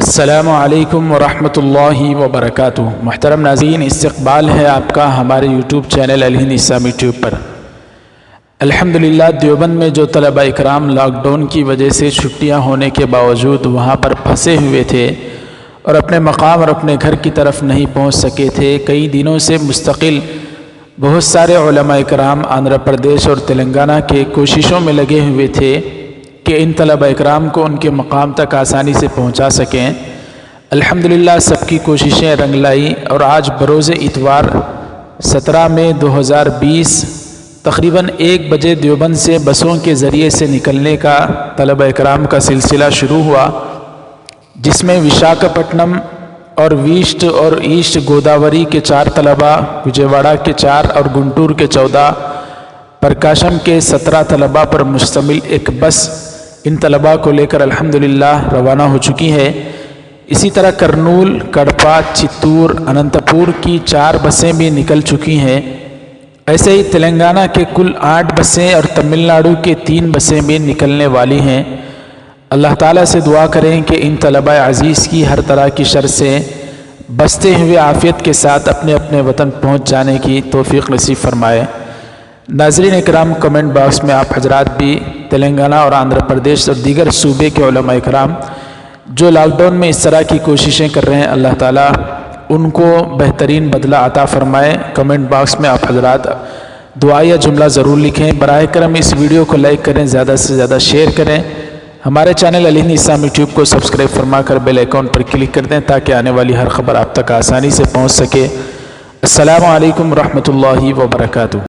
السلام علیکم ورحمۃ اللہ وبرکاتہ۔ محترم ناظرین، استقبال ہے آپ کا ہمارے یوٹیوب چینل الہند اسلامی ٹیوب پر۔ الحمدللہ دیوبند میں جو طلبہ اکرام لاک ڈاؤن کی وجہ سے چھٹیاں ہونے کے باوجود وہاں پر پھنسے ہوئے تھے اور اپنے مقام اور اپنے گھر کی طرف نہیں پہنچ سکے تھے، کئی دنوں سے مستقل بہت سارے علماء اکرام آندھرا پردیش اور تلنگانہ کے کوششوں میں لگے ہوئے تھے کہ ان طلبہ اکرام کو ان کے مقام تک آسانی سے پہنچا سکیں۔ الحمدللہ سب کی کوششیں رنگ لائی اور آج بروز اتوار 17 مئی 2020 تقریباً 1 بجے دیوبند سے بسوں کے ذریعے سے نکلنے کا طلبہ اکرام کا سلسلہ شروع ہوا، جس میں وشاکھاپٹنم اور ویسٹ اور ایسٹ گوداوری کے 4 طلبہ، وجےواڑہ کے 4 اور گنٹور کے 14، پرکاشم کے 17 طلبہ پر مشتمل ایک بس ان طلباء کو لے کر الحمدللہ روانہ ہو چکی ہے۔ اسی طرح کرنول، کڑپا، چتور، اننت پور کی 4 بسیں بھی نکل چکی ہیں۔ ایسے ہی تلنگانہ کے کل 8 بسیں اور تمل ناڈو کے 3 بسیں بھی نکلنے والی ہیں۔ اللہ تعالیٰ سے دعا کریں کہ ان طلباء عزیز کی ہر طرح کی شر سے بچتے ہوئے عافیت کے ساتھ اپنے اپنے وطن پہنچ جانے کی توفیق نصیب فرمائے۔ ناظرین اکرام، کمنٹ باکس میں آپ حضرات بھی تلنگانہ اور آندھرا پردیش اور دیگر صوبے کے علماء اکرام جو لاک ڈاؤن میں اس طرح کی کوششیں کر رہے ہیں، اللہ تعالیٰ ان کو بہترین بدلہ عطا فرمائے۔ کمنٹ باکس میں آپ حضرات دعا یا جملہ ضرور لکھیں۔ براہ کرم اس ویڈیو کو لائک کریں، زیادہ سے زیادہ شیئر کریں۔ ہمارے چینل الہند اسلامی ٹیوب کو سبسکرائب فرما کر بیل آئیکن پر کلک کر دیں تاکہ آنے والی ہر خبر آپ تک آسانی سے پہنچ سکے۔ السلام علیکم ورحمۃ اللہ وبرکاتہ۔